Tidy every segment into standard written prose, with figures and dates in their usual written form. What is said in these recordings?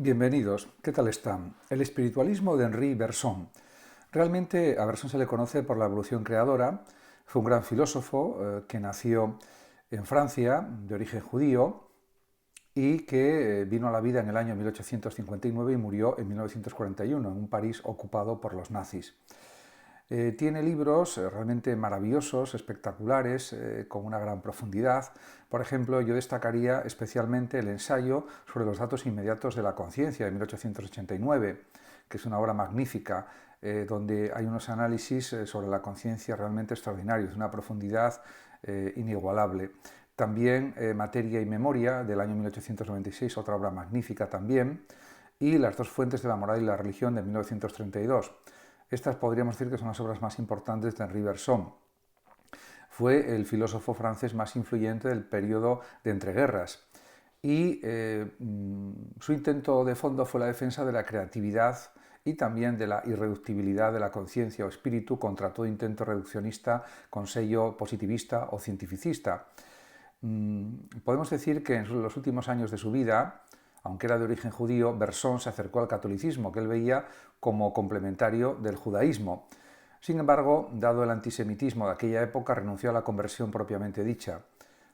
Bienvenidos, ¿qué tal están? El espiritualismo de Henri Bergson. Realmente a Bergson se le conoce por la evolución creadora. Fue un gran filósofo que nació en Francia, de origen judío, y que vino a la vida en el año 1859 y murió en 1941, en un París ocupado por los nazis. Tiene libros realmente maravillosos, espectaculares, con una gran profundidad. Por ejemplo, yo destacaría especialmente el ensayo sobre los datos inmediatos de la conciencia de 1889, que es una obra magnífica, donde hay unos análisis sobre la conciencia realmente extraordinarios, de una profundidad inigualable. También Materia y Memoria, del año 1896, otra obra magnífica también, y Las dos fuentes de la moral y la religión, de 1932. Estas podríamos decir que son las obras más importantes de Henri Bergson. Fue el filósofo francés más influyente del periodo de entreguerras y su intento de fondo fue la defensa de la creatividad y también de la irreductibilidad de la conciencia o espíritu contra todo intento reduccionista con sello positivista o cientificista. Podemos decir que en los últimos años de su vida, aunque era de origen judío, Bergson se acercó al catolicismo, que él veía como complementario del judaísmo. Sin embargo, dado el antisemitismo de aquella época, renunció a la conversión propiamente dicha.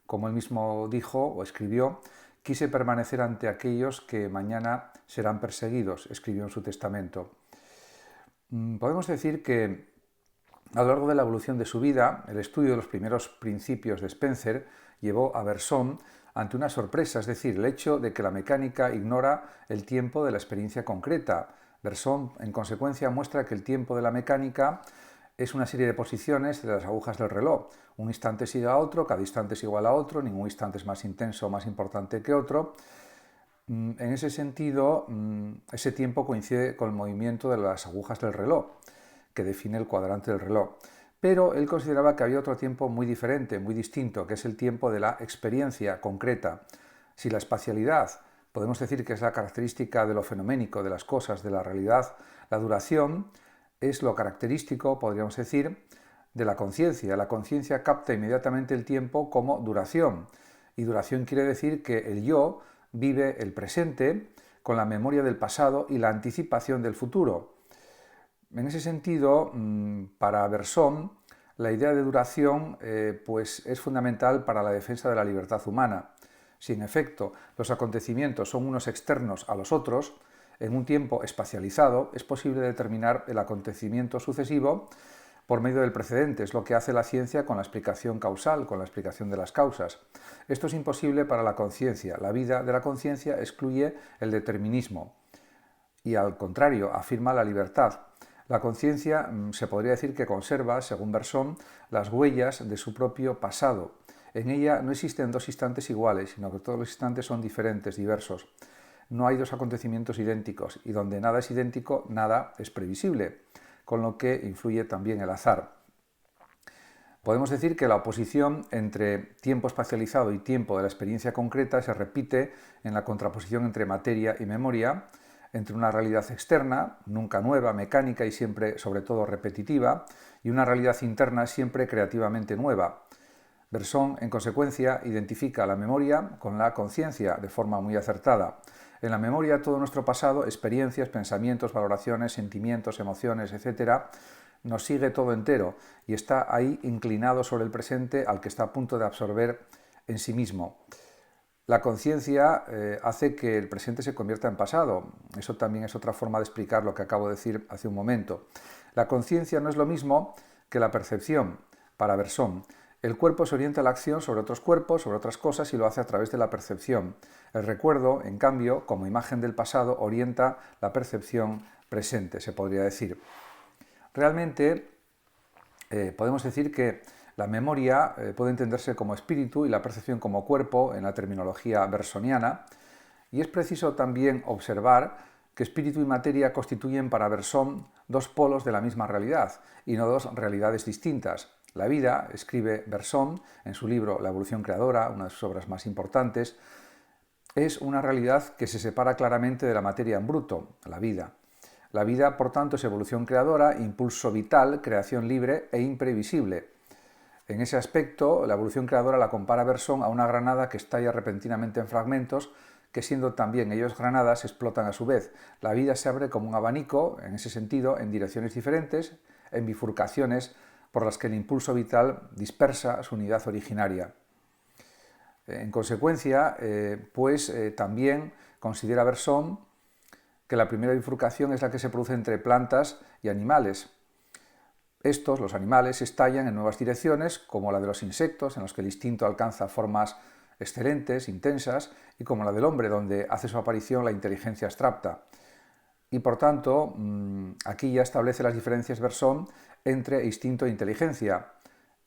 Como él mismo dijo o escribió, quise permanecer ante aquellos que mañana serán perseguidos, escribió en su testamento. Podemos decir que a lo largo de la evolución de su vida, el estudio de los primeros principios de Spencer llevó a Bergson ante una sorpresa, es decir, el hecho de que la mecánica ignora el tiempo de la experiencia concreta. Bergson, en consecuencia, muestra que el tiempo de la mecánica es una serie de posiciones de las agujas del reloj. Un instante sigue a otro, cada instante es igual a otro, ningún instante es más intenso o más importante que otro. En ese sentido, ese tiempo coincide con el movimiento de las agujas del reloj, que define el cuadrante del reloj. Pero él consideraba que había otro tiempo muy diferente, muy distinto, que es el tiempo de la experiencia concreta. Si la espacialidad podemos decir que es la característica de lo fenoménico, de las cosas, de la realidad, la duración es lo característico, podríamos decir, de la conciencia. La conciencia capta inmediatamente el tiempo como duración. Y duración quiere decir que el yo vive el presente con la memoria del pasado y la anticipación del futuro. En ese sentido, para Bergson, la idea de duración pues es fundamental para la defensa de la libertad humana. Si en efecto los acontecimientos son unos externos a los otros, en un tiempo espacializado es posible determinar el acontecimiento sucesivo por medio del precedente. Es lo que hace la ciencia con la explicación causal, con la explicación de las causas. Esto es imposible para la conciencia. La vida de la conciencia excluye el determinismo y, al contrario, afirma la libertad. La conciencia se podría decir que conserva, según Bergson, las huellas de su propio pasado. En ella no existen dos instantes iguales, sino que todos los instantes son diferentes, diversos. No hay dos acontecimientos idénticos, y donde nada es idéntico, nada es previsible, con lo que influye también el azar. Podemos decir que la oposición entre tiempo espacializado y tiempo de la experiencia concreta se repite en la contraposición entre materia y memoria, entre una realidad externa, nunca nueva, mecánica y siempre, sobre todo, repetitiva, y una realidad interna siempre creativamente nueva. Bergson, en consecuencia, identifica la memoria con la conciencia de forma muy acertada. En la memoria todo nuestro pasado, experiencias, pensamientos, valoraciones, sentimientos, emociones, etc., nos sigue todo entero y está ahí inclinado sobre el presente al que está a punto de absorber en sí mismo. La conciencia hace que el presente se convierta en pasado. Eso también es otra forma de explicar lo que acabo de decir hace un momento. La conciencia no es lo mismo que la percepción, para Bergson. El cuerpo se orienta a la acción sobre otros cuerpos, sobre otras cosas, y lo hace a través de la percepción. El recuerdo, en cambio, como imagen del pasado, orienta la percepción presente, se podría decir. Realmente, podemos decir que la memoria puede entenderse como espíritu y la percepción como cuerpo en la terminología bersoniana, y es preciso también observar que espíritu y materia constituyen para Bergson dos polos de la misma realidad y no dos realidades distintas. La vida, escribe Bergson en su libro La evolución creadora, una de sus obras más importantes, es una realidad que se separa claramente de la materia en bruto, la vida. La vida, por tanto, es evolución creadora, impulso vital, creación libre e imprevisible. En ese aspecto, la evolución creadora la compara Bergson a una granada que estalla repentinamente en fragmentos que siendo también ellos granadas explotan a su vez. La vida se abre como un abanico, en ese sentido, en direcciones diferentes, en bifurcaciones por las que el impulso vital dispersa su unidad originaria. En consecuencia, también considera Bergson que la primera bifurcación es la que se produce entre plantas y animales. Estos, los animales, estallan en nuevas direcciones, como la de los insectos, en los que el instinto alcanza formas excelentes, intensas, y como la del hombre, donde hace su aparición la inteligencia abstracta. Y por tanto, aquí ya establece las diferencias Bergson entre instinto e inteligencia.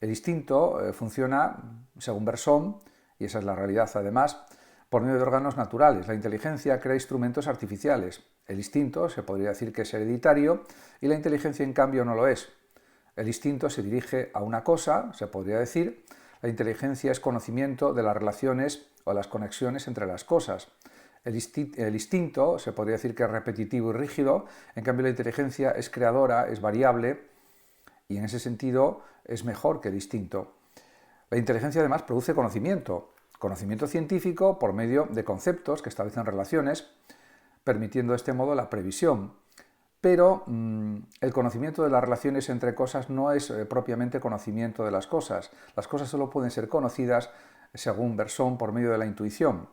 El instinto funciona, según Bergson, y esa es la realidad además, por medio de órganos naturales. La inteligencia crea instrumentos artificiales. El instinto se podría decir que es hereditario y la inteligencia en cambio no lo es. El instinto se dirige a una cosa, se podría decir. La inteligencia es conocimiento de las relaciones o las conexiones entre las cosas. El instinto se podría decir que es repetitivo y rígido, en cambio la inteligencia es creadora, es variable y en ese sentido es mejor que el instinto. La inteligencia además produce conocimiento científico por medio de conceptos que establecen relaciones, permitiendo de este modo la previsión. Pero el conocimiento de las relaciones entre cosas no es propiamente conocimiento de las cosas. Las cosas solo pueden ser conocidas, según Bergson, por medio de la intuición.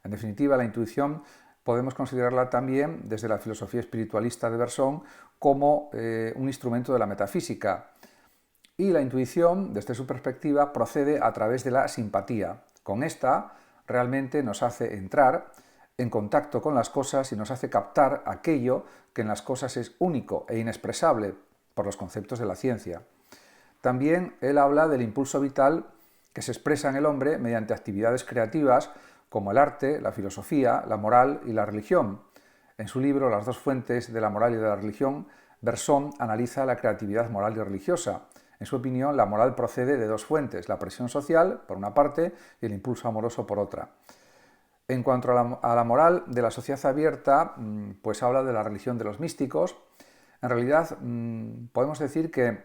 En definitiva, la intuición podemos considerarla también, desde la filosofía espiritualista de Bergson, como un instrumento de la metafísica. Y la intuición, desde su perspectiva, procede a través de la simpatía. Con esta, realmente nos hace entrar en contacto con las cosas y nos hace captar aquello que en las cosas es único e inexpresable por los conceptos de la ciencia. También él habla del impulso vital que se expresa en el hombre mediante actividades creativas como el arte, la filosofía, la moral y la religión. En su libro Las dos fuentes de la moral y de la religión, Bergson analiza la creatividad moral y religiosa. En su opinión, la moral procede de dos fuentes, la presión social, por una parte, y el impulso amoroso, por otra. En cuanto a la moral de la sociedad abierta, pues habla de la religión de los místicos. En realidad, podemos decir que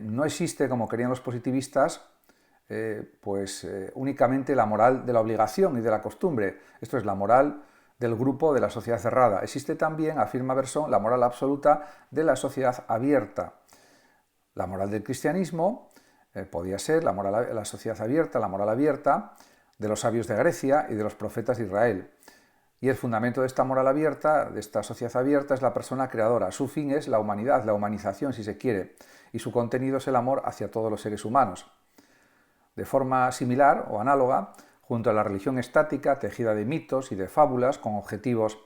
no existe, como querían los positivistas, únicamente la moral de la obligación y de la costumbre. Esto es la moral del grupo de la sociedad cerrada. Existe también, afirma Bergson, la moral absoluta de la sociedad abierta. La moral del cristianismo podía ser la sociedad abierta, la moral abierta de los sabios de Grecia y de los profetas de Israel. Y el fundamento de esta moral abierta, de esta sociedad abierta, es la persona creadora. Su fin es la humanidad, la humanización, si se quiere, y su contenido es el amor hacia todos los seres humanos. De forma similar o análoga, junto a la religión estática, tejida de mitos y de fábulas con objetivos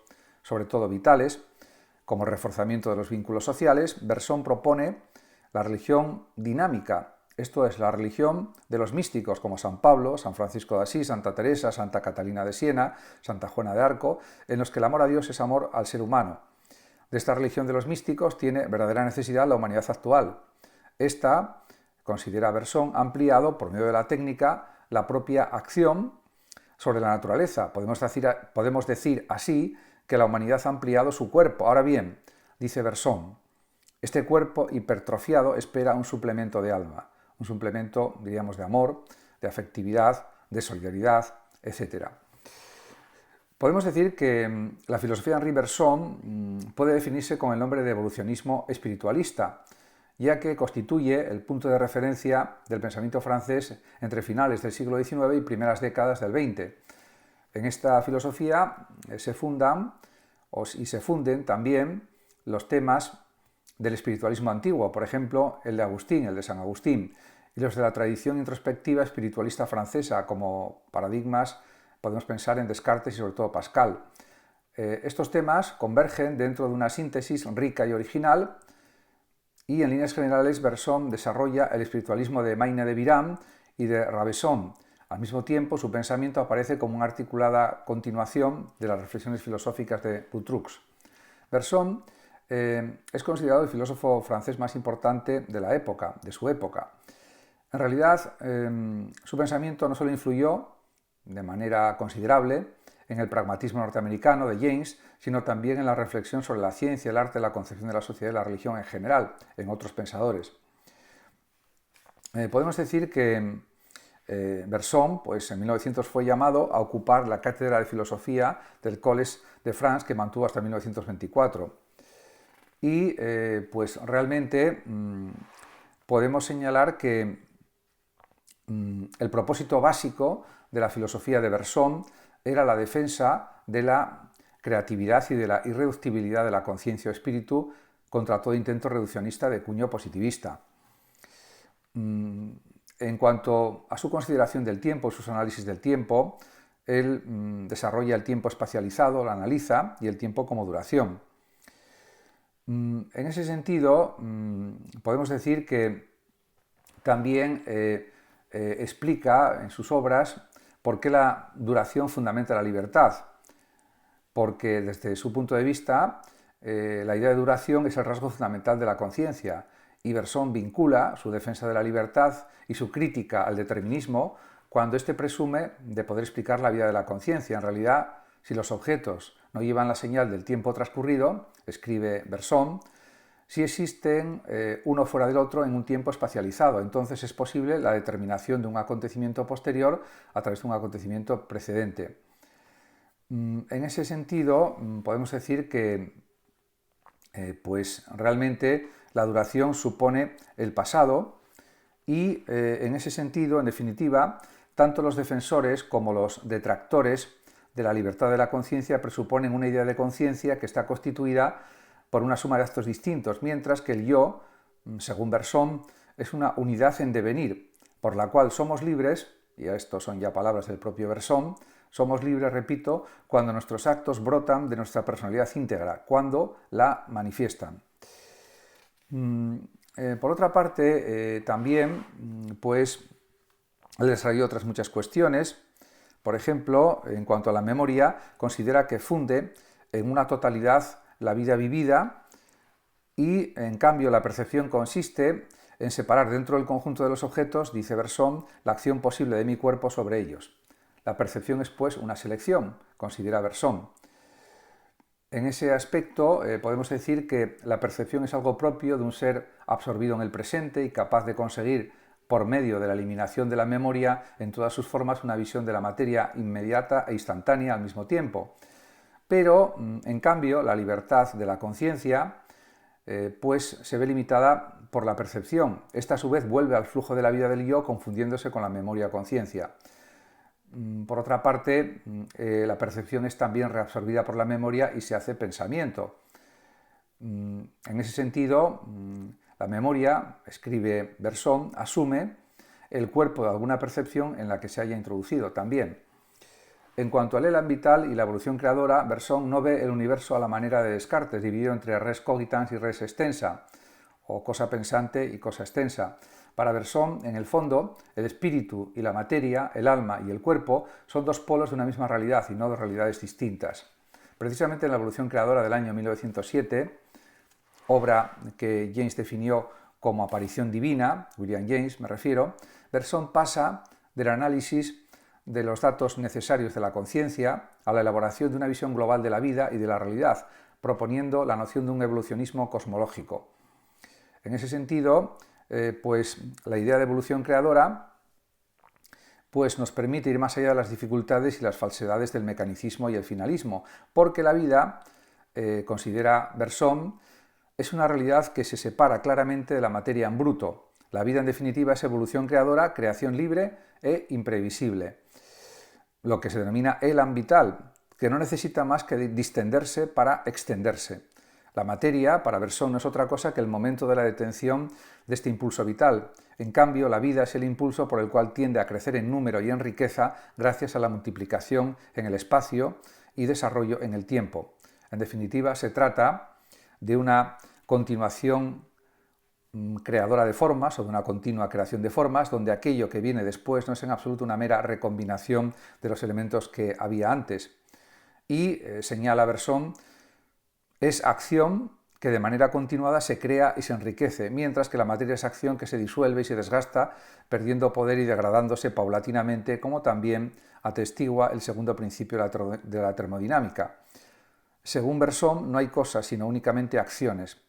sobre todo vitales, como el reforzamiento de los vínculos sociales, Bergson propone la religión dinámica, esto es, la religión de los místicos como San Pablo, San Francisco de Asís, Santa Teresa, Santa Catalina de Siena, Santa Juana de Arco, en los que el amor a Dios es amor al ser humano. De esta religión de los místicos tiene verdadera necesidad la humanidad actual. Esta, considera Bergson, ha ampliado, por medio de la técnica, la propia acción sobre la naturaleza. Podemos decir así que la humanidad ha ampliado su cuerpo. Ahora bien, dice Bergson, este cuerpo hipertrofiado espera un suplemento de alma, un suplemento, diríamos, de amor, de afectividad, de solidaridad, etc. Podemos decir que la filosofía de Henri Bergson puede definirse con el nombre de evolucionismo espiritualista, ya que constituye el punto de referencia del pensamiento francés entre finales del siglo XIX y primeras décadas del XX. En esta filosofía se funden también los temas del espiritualismo antiguo, por ejemplo, el de Agustín, el de San Agustín, y los de la tradición introspectiva espiritualista francesa, como paradigmas podemos pensar en Descartes y sobre todo Pascal. Estos temas convergen dentro de una síntesis rica y original, y en líneas generales Bergson desarrolla el espiritualismo de Maine de Biran y de Rabesson. Al mismo tiempo, su pensamiento aparece como una articulada continuación de las reflexiones filosóficas de Boutroux. Bergson es considerado el filósofo francés más importante de la época, de su época. En realidad, su pensamiento no solo influyó de manera considerable en el pragmatismo norteamericano de James, sino también en la reflexión sobre la ciencia, el arte, la concepción de la sociedad y la religión en general, en otros pensadores. Podemos decir que Bergson, pues en 1900 fue llamado a ocupar la cátedra de filosofía del Collège de France, que mantuvo hasta 1924. Y pues realmente podemos señalar que el propósito básico de la filosofía de Bergson era la defensa de la creatividad y de la irreductibilidad de la conciencia o espíritu contra todo intento reduccionista de cuño positivista. En cuanto a su consideración del tiempo y sus análisis del tiempo, él desarrolla el tiempo espacializado, lo analiza, y el tiempo como duración. En ese sentido, podemos decir que también explica en sus obras por qué la duración fundamenta la libertad, porque desde su punto de vista la idea de duración es el rasgo fundamental de la conciencia, y Bergson vincula su defensa de la libertad y su crítica al determinismo cuando éste presume de poder explicar la vida de la conciencia. En realidad, si los objetos no llevan la señal del tiempo transcurrido, escribe Bergson, sí existen uno fuera del otro en un tiempo espacializado. Entonces es posible la determinación de un acontecimiento posterior a través de un acontecimiento precedente. En ese sentido, podemos decir que pues realmente la duración supone el pasado y en ese sentido, en definitiva, tanto los defensores como los detractores de la libertad de la conciencia presuponen una idea de conciencia que está constituida por una suma de actos distintos, mientras que el yo, según Bergson, es una unidad en devenir, por la cual somos libres, y esto son ya palabras del propio Bergson, somos libres, repito, cuando nuestros actos brotan de nuestra personalidad íntegra, cuando la manifiestan. Por otra parte, también, pues, él desarrolló otras muchas cuestiones. Por ejemplo, en cuanto a la memoria, considera que funde en una totalidad la vida vivida y, en cambio, la percepción consiste en separar dentro del conjunto de los objetos, dice Bergson, la acción posible de mi cuerpo sobre ellos. La percepción es, pues, una selección, considera Bergson. En ese aspecto podemos decir que la percepción es algo propio de un ser absorbido en el presente y capaz de conseguir, por medio de la eliminación de la memoria, en todas sus formas, una visión de la materia inmediata e instantánea al mismo tiempo. Pero, en cambio, la libertad de la conciencia pues se ve limitada por la percepción. Esta, a su vez, vuelve al flujo de la vida del yo, confundiéndose con la memoria-conciencia. Por otra parte, la percepción es también reabsorbida por la memoria y se hace pensamiento. En ese sentido, la memoria, escribe Bergson, asume el cuerpo de alguna percepción en la que se haya introducido también. En cuanto al elan vital y la evolución creadora, Bergson no ve el universo a la manera de Descartes, dividido entre res cogitans y res extensa, o cosa pensante y cosa extensa. Para Bergson, en el fondo, el espíritu y la materia, el alma y el cuerpo, son dos polos de una misma realidad y no dos realidades distintas. Precisamente en la evolución creadora del año 1907, obra que James definió como aparición divina, William James me refiero, Bergson pasa del análisis de los datos necesarios de la conciencia a la elaboración de una visión global de la vida y de la realidad, proponiendo la noción de un evolucionismo cosmológico. En ese sentido, pues la idea de evolución creadora pues nos permite ir más allá de las dificultades y las falsedades del mecanicismo y el finalismo, porque la vida, considera Bergson, es una realidad que se separa claramente de la materia en bruto. La vida, en definitiva, es evolución creadora, creación libre e imprevisible, lo que se denomina elan vital, que no necesita más que distenderse para extenderse. La materia, para Bergson, no es otra cosa que el momento de la detención de este impulso vital. En cambio, la vida es el impulso por el cual tiende a crecer en número y en riqueza gracias a la multiplicación en el espacio y desarrollo en el tiempo. En definitiva, se trata de una continuación creadora de formas o de una continua creación de formas, donde aquello que viene después no es en absoluto una mera recombinación de los elementos que había antes. Y, señala Bergson, es acción que de manera continuada se crea y se enriquece, mientras que la materia es acción que se disuelve y se desgasta, perdiendo poder y degradándose paulatinamente, como también atestigua el segundo principio de la termodinámica. Según Bergson, no hay cosas, sino únicamente acciones.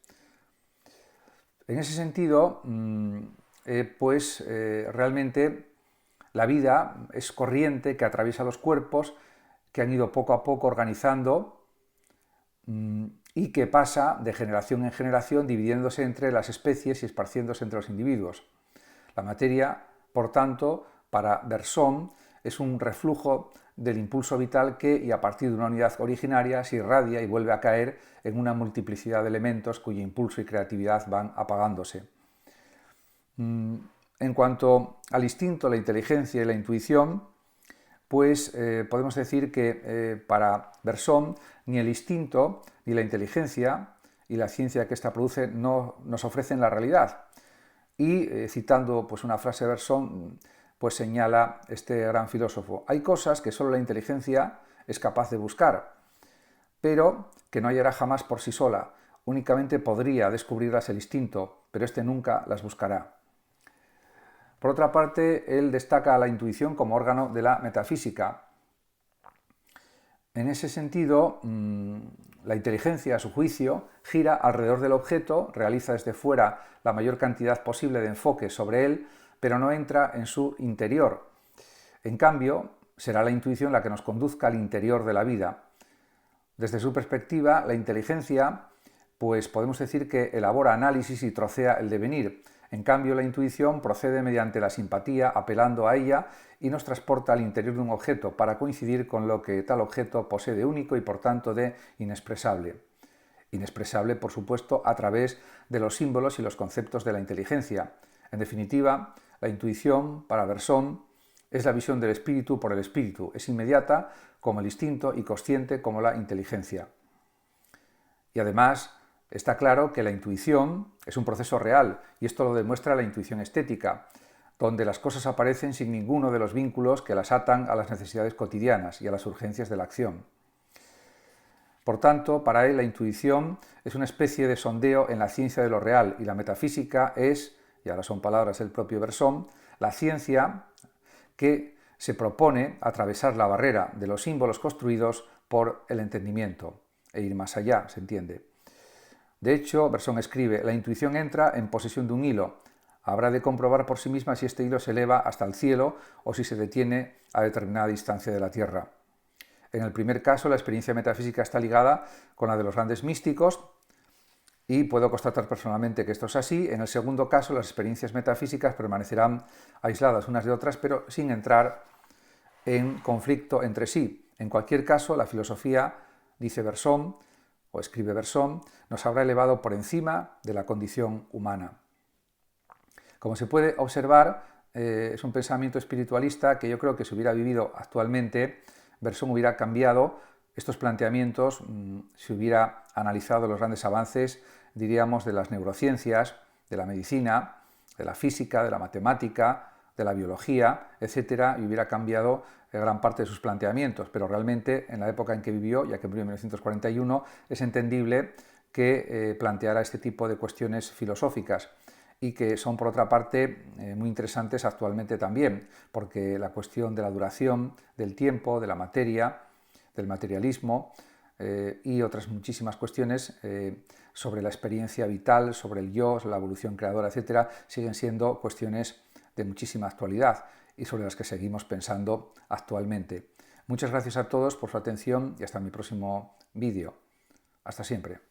En ese sentido, realmente la vida es corriente que atraviesa los cuerpos, que han ido poco a poco organizando y que pasa de generación en generación, dividiéndose entre las especies y esparciéndose entre los individuos. La materia, por tanto, para Bergson, es un reflujo del impulso vital que, y a partir de una unidad originaria, se irradia y vuelve a caer en una multiplicidad de elementos cuyo impulso y creatividad van apagándose. En cuanto al instinto, la inteligencia y la intuición, pues podemos decir que para Bergson ni el instinto ni la inteligencia y la ciencia que ésta produce no nos ofrecen la realidad. Y citando pues, una frase de Bergson, pues señala este gran filósofo: hay cosas que solo la inteligencia es capaz de buscar, pero que no hallará jamás por sí sola. Únicamente podría descubrirlas el instinto, pero éste nunca las buscará. Por otra parte, él destaca la intuición como órgano de la metafísica. En ese sentido, la inteligencia, a su juicio, gira alrededor del objeto, realiza desde fuera la mayor cantidad posible de enfoques sobre él, pero no entra en su interior. En cambio, será la intuición la que nos conduzca al interior de la vida. Desde su perspectiva, la inteligencia, pues podemos decir que elabora análisis y trocea el devenir. En cambio, la intuición procede mediante la simpatía, apelando a ella, y nos transporta al interior de un objeto para coincidir con lo que tal objeto posee de único y por tanto de inexpresable. Inexpresable, por supuesto, a través de los símbolos y los conceptos de la inteligencia. En definitiva, la intuición, para Bergson, es la visión del espíritu por el espíritu. Es inmediata como el instinto y consciente como la inteligencia. Y además, está claro que la intuición es un proceso real, y esto lo demuestra la intuición estética, donde las cosas aparecen sin ninguno de los vínculos que las atan a las necesidades cotidianas y a las urgencias de la acción. Por tanto, para él la intuición es una especie de sondeo en la ciencia de lo real, y la metafísica es, y ahora son palabras del propio Bergson, la ciencia que se propone atravesar la barrera de los símbolos construidos por el entendimiento e ir más allá, se entiende. De hecho, Bergson escribe: la intuición entra en posesión de un hilo. Habrá de comprobar por sí misma si este hilo se eleva hasta el cielo o si se detiene a determinada distancia de la tierra. En el primer caso, la experiencia metafísica está ligada con la de los grandes místicos, y puedo constatar personalmente que esto es así. En el segundo caso, las experiencias metafísicas permanecerán aisladas unas de otras, pero sin entrar en conflicto entre sí. En cualquier caso, la filosofía, dice Bergson, o escribe Bergson, nos habrá elevado por encima de la condición humana. Como se puede observar, es un pensamiento espiritualista que yo creo que si hubiera vivido actualmente, Bergson hubiera cambiado estos planteamientos si hubiera analizado los grandes avances, diríamos, de las neurociencias, de la medicina, de la física, de la matemática, de la biología, etcétera, y hubiera cambiado gran parte de sus planteamientos. Pero realmente, en la época en que vivió, ya que murió en 1941, es entendible que planteara este tipo de cuestiones filosóficas, y que son, por otra parte, muy interesantes actualmente también, porque la cuestión de la duración del tiempo, de la materia, del materialismo y otras muchísimas cuestiones sobre la experiencia vital, sobre el yo, sobre la evolución creadora, etcétera, siguen siendo cuestiones de muchísima actualidad y sobre las que seguimos pensando actualmente. Muchas gracias a todos por su atención y hasta mi próximo vídeo. Hasta siempre.